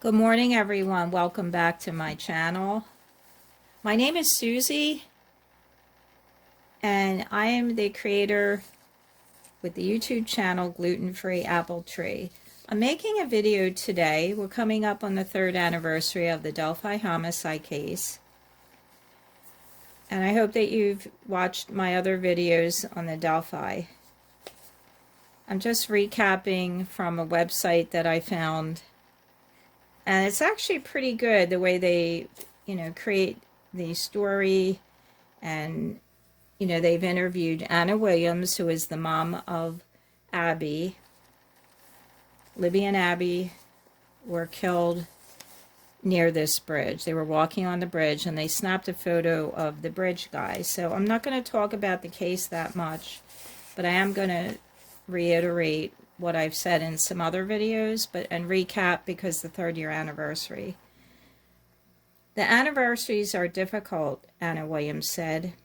Good morning, everyone. Welcome back to my channel. My name is Susie, and I am the creator with the YouTube channel Gluten-Free Apple Tree. I'm making a video today. We're coming up on the 3rd anniversary of the Delphi Homicide case. And I hope that you've watched my other videos on the Delphi. I'm just recapping from a website that I found. And it's actually pretty good the way they, create the story. And, they've interviewed Anna Williams, who is the mom of Abby. Libby and Abby were killed near this bridge. They were walking on the bridge and they snapped a photo of the bridge guy. So I'm not going to talk about the case that much, but I am going to reiterate what I've said in some other videos, and recap because the 3rd year anniversary. The anniversaries are difficult, Anna Williams said.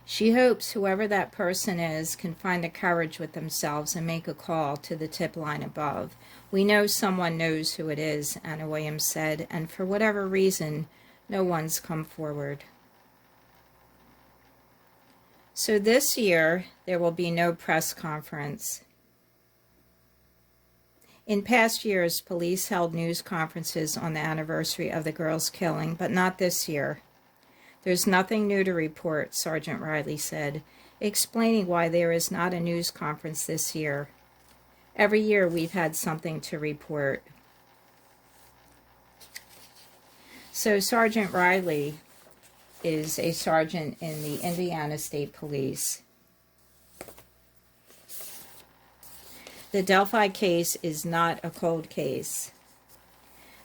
She hopes whoever that person is can find the courage with themselves and make a call to the tip line above. We know someone knows who it is, Anna Williams said, and for whatever reason, no one's come forward. So this year, there will be no press conference. In past years, police held news conferences on the anniversary of the girl's killing, but not this year. There's nothing new to report, Sergeant Riley said, explaining why there is not a news conference this year. Every year we've had something to report. So Sergeant Riley is a sergeant in the Indiana State Police. The Delphi case is not a cold case.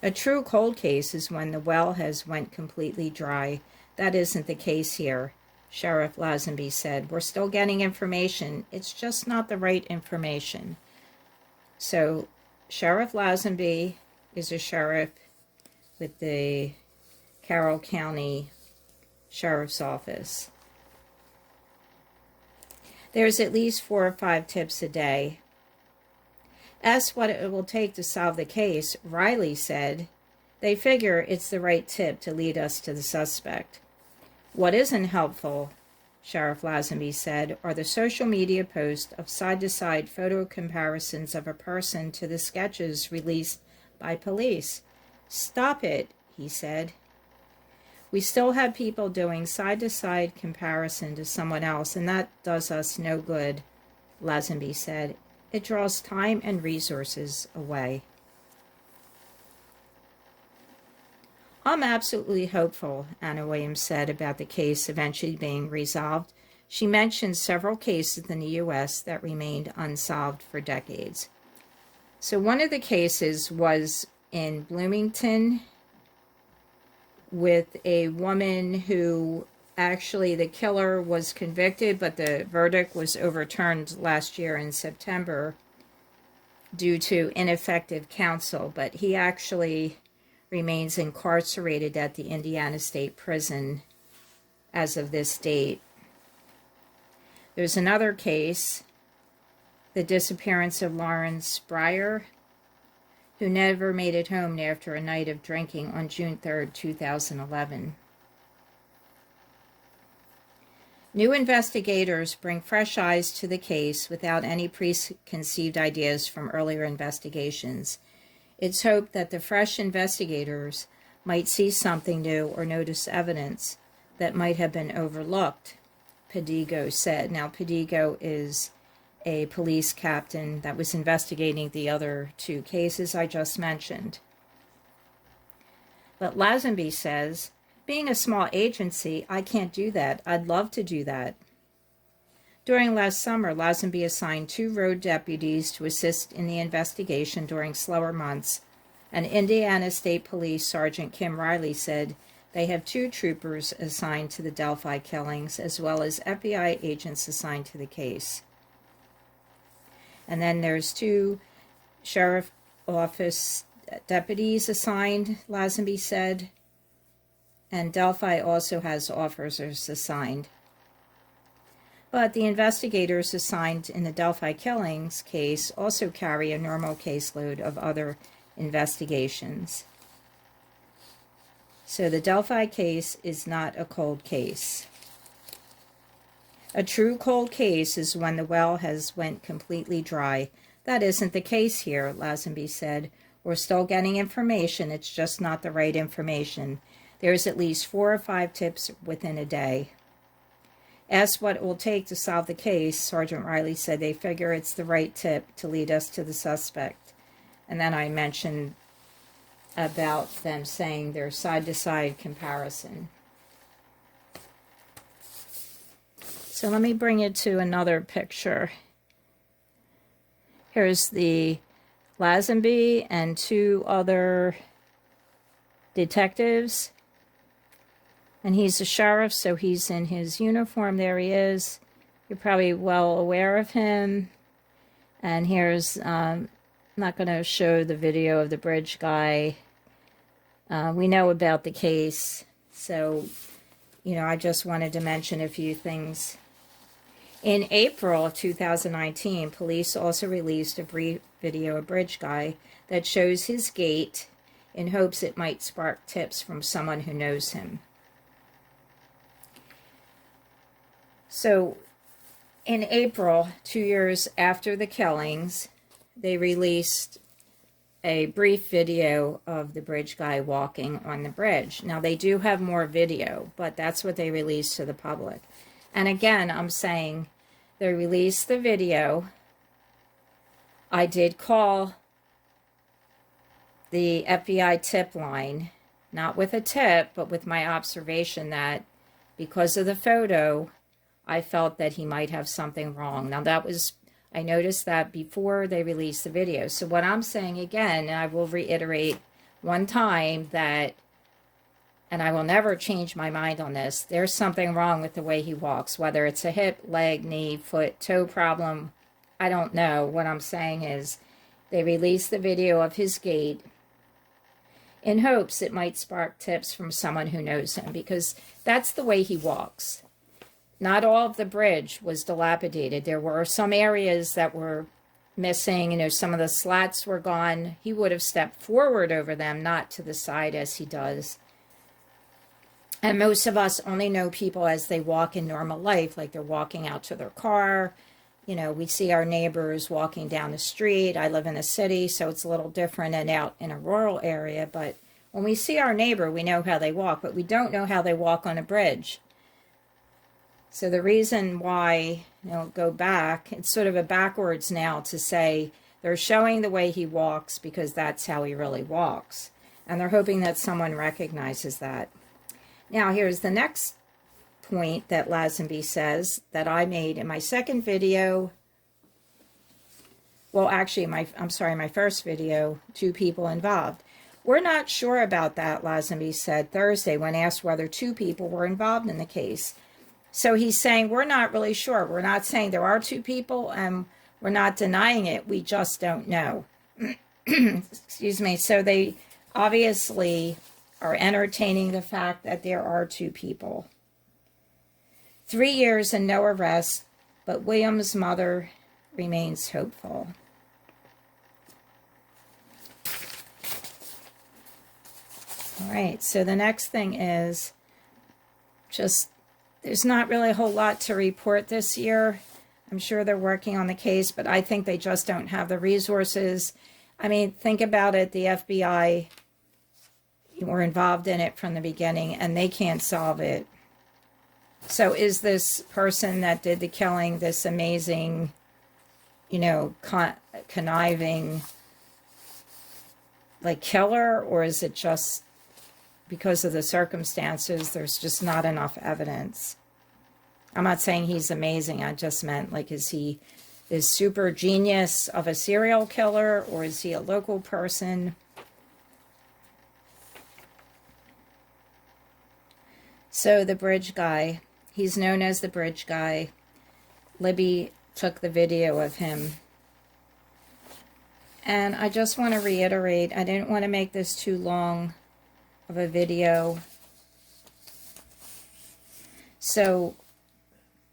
A true cold case is when the well has went completely dry. That isn't the case here, Sheriff Leazenby said. We're still getting information. It's just not the right information. So Sheriff Leazenby is a sheriff with the Carroll County Sheriff's Office. There's at least 4 or 5 tips a day. Asked what it will take to solve the case, Riley said, they figure it's the right tip to lead us to the suspect. What isn't helpful, Sheriff Leazenby said, are the social media posts of side-to-side photo comparisons of a person to the sketches released by police. Stop it, he said. We still have people doing side-to-side comparison to someone else, and that does us no good, Leazenby said. It draws time and resources away. I'm absolutely hopeful, Anna Williams said, about the case eventually being resolved. She mentioned several cases in the U.S. that remained unsolved for decades. So one of the cases was in Bloomington, with a woman who actually the killer was convicted, but the verdict was overturned last year in September due to ineffective counsel. But he actually remains incarcerated at the Indiana State Prison as of this date. There's another case, the disappearance of Lawrence Breyer, who never made it home after a night of drinking on June 3rd, 2011. New investigators bring fresh eyes to the case without any preconceived ideas from earlier investigations. It's hoped that the fresh investigators might see something new or notice evidence that might have been overlooked, Pedigo said. Now, Pedigo is a police captain that was investigating the other 2 cases I just mentioned. But Leazenby says, being a small agency, I can't do that. I'd love to do that. During last summer, Leazenby assigned 2 road deputies to assist in the investigation during slower months, and Indiana State Police Sergeant Kim Riley said they have 2 troopers assigned to the Delphi killings, as well as FBI agents assigned to the case. And then there's 2 sheriff office deputies assigned, Leazenby said, and Delphi also has officers assigned. But the investigators assigned in the Delphi killings case also carry a normal caseload of other investigations. So the Delphi case is not a cold case. A true cold case is when the well has went completely dry. That isn't the case here, Leazenby said. We're still getting information, it's just not the right information. There's at least 4 or 5 tips within a day. Asked what it will take to solve the case, Sergeant Riley said they figure it's the right tip to lead us to the suspect. And then I mentioned about them saying their side-to-side comparison. So let me bring you to another picture. Here's the Leazenby and 2 other detectives. And he's a sheriff, so he's in his uniform. There he is. You're probably well aware of him. And here's, I'm not going to show the video of the bridge guy. We know about the case. So, you know, I just wanted to mention a few things. In April of 2019, police also released a brief video of bridge guy that shows his gait in hopes it might spark tips from someone who knows him. So, in April, 2 years after the killings, they released a brief video of the bridge guy walking on the bridge. Now, they do have more video, but that's what they released to the public. And again, I'm saying they released the video. I did call the FBI tip line, not with a tip, but with my observation that because of the photo, I felt that he might have something wrong. Now that was, I noticed that before they released the video. So what I'm saying again, and I will reiterate one time that, and I will never change my mind on this, there's something wrong with the way he walks, whether it's a hip, leg, knee, foot, toe problem, I don't know. What I'm saying is they released the video of his gait in hopes it might spark tips from someone who knows him, because that's the way he walks. Not all of the bridge was dilapidated. There were some areas that were missing. You know, some of the slats were gone. He would have stepped forward over them, not to the side as he does. And most of us only know people as they walk in normal life, like they're walking out to their car. You know, we see our neighbors walking down the street. I live in a city, so it's a little different and out in a rural area. But when we see our neighbor, we know how they walk, but we don't know how they walk on a bridge. So the reason why, you know, go back, it's sort of a backwards now to say they're showing the way he walks because that's how he really walks. And they're hoping that someone recognizes that. Now, here's the next point that Leazenby says that I made in my second video. Well, actually, my first video, 2 people involved. We're not sure about that, Leazenby said Thursday when asked whether 2 people were involved in the case. So he's saying we're not really sure. We're not saying there are 2 people, and we're not denying it. We just don't know. Excuse me. So they obviously are entertaining the fact that there are 2 people. 3 years and no arrest, but William's mother remains hopeful. All right, so the next thing is just, there's not really a whole lot to report this year. I'm sure they're working on the case, but I think they just don't have the resources. I mean, think about it. The FBI were involved in it from the beginning, and they can't solve it. So is this person that did the killing this amazing, you know, conniving, like, killer, or is it just because of the circumstances, there's just not enough evidence? I'm not saying he's amazing. I just meant, like, is he this super genius of a serial killer, or is he a local person? So the bridge guy, he's known as the bridge guy. Libby took the video of him. And I just want to reiterate, I didn't want to make this too long of a video. So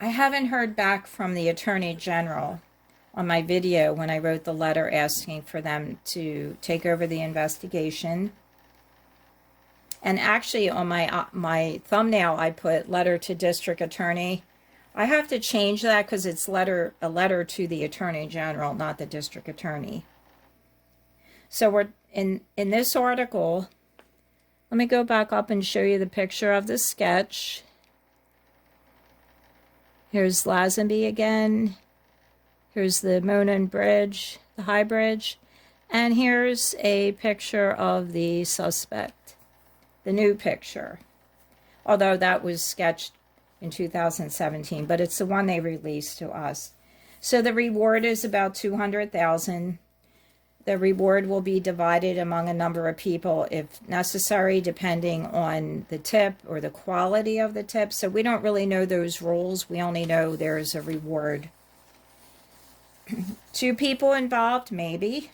I haven't heard back from the Attorney General on my video when I wrote the letter asking for them to take over the investigation. And actually on my thumbnail I put letter to district attorney. I have to change that because it's a letter to the Attorney General, not the district attorney. So we're in this article. Let me go back up and show you the picture of the sketch. Here's Leazenby again. Here's the Monon Bridge, the High Bridge. And here's a picture of the suspect, the new picture. Although that was sketched in 2017, but it's the one they released to us. So the reward is about $200,000. The reward will be divided among a number of people if necessary, depending on the tip or the quality of the tip. So we don't really know those rules. We only know there's a reward. 2 people involved, maybe.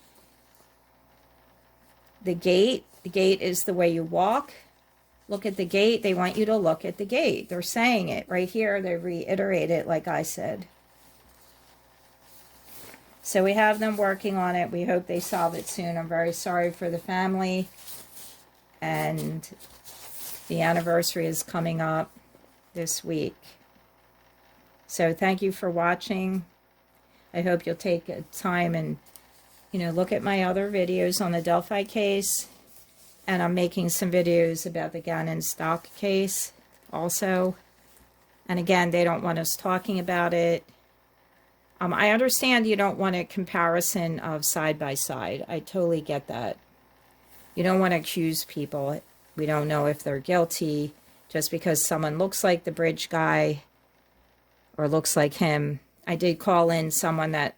The gait is the way you walk. Look at the gait. They want you to look at the gait. They're saying it right here. They reiterate it like I said. So we have them working on it. We hope they solve it soon. I'm very sorry for the family. And the anniversary is coming up this week. So thank you for watching. I hope you'll take time and, look at my other videos on the Delphi case. And I'm making some videos about the Gannon stock case also. And again, they don't want us talking about it. I understand you don't want a comparison of side by side. I totally get that. You don't want to accuse people. We don't know if they're guilty just because someone looks like the bridge guy or looks like him. I did call in someone that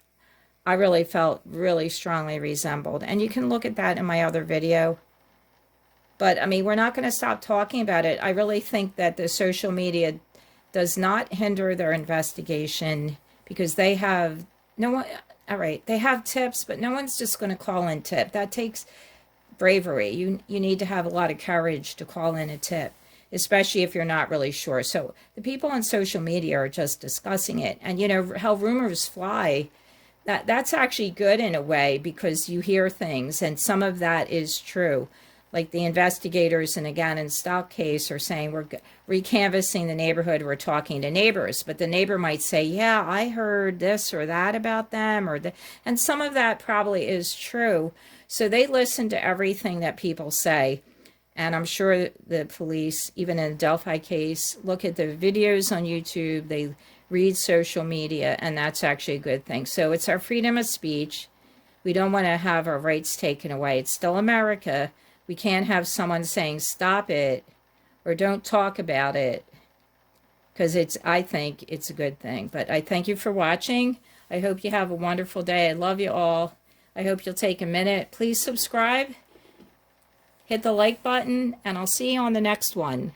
I really felt really strongly resembled. And you can look at that in my other video. But, we're not going to stop talking about it. I really think that the social media does not hinder their investigation because they have they have tips, but no one's just going to call in tip. That takes bravery. You need to have a lot of courage to call in a tip, especially if you're not really sure. So the people on social media are just discussing it. And, how rumors fly, that's actually good in a way because you hear things and some of that is true. Like the investigators in the Gannon stock case are saying we're recanvassing the neighborhood, we're talking to neighbors. But the neighbor might say, yeah, I heard this or that about them. And some of that probably is true. So they listen to everything that people say. And I'm sure the police, even in the Delphi case, look at the videos on YouTube. They read social media, and that's actually a good thing. So it's our freedom of speech. We don't want to have our rights taken away. It's still America. We can't have someone saying, stop it, or don't talk about it, because I think it's a good thing. But I thank you for watching. I hope you have a wonderful day. I love you all. I hope you'll take a minute. Please subscribe, hit the like button, and I'll see you on the next one.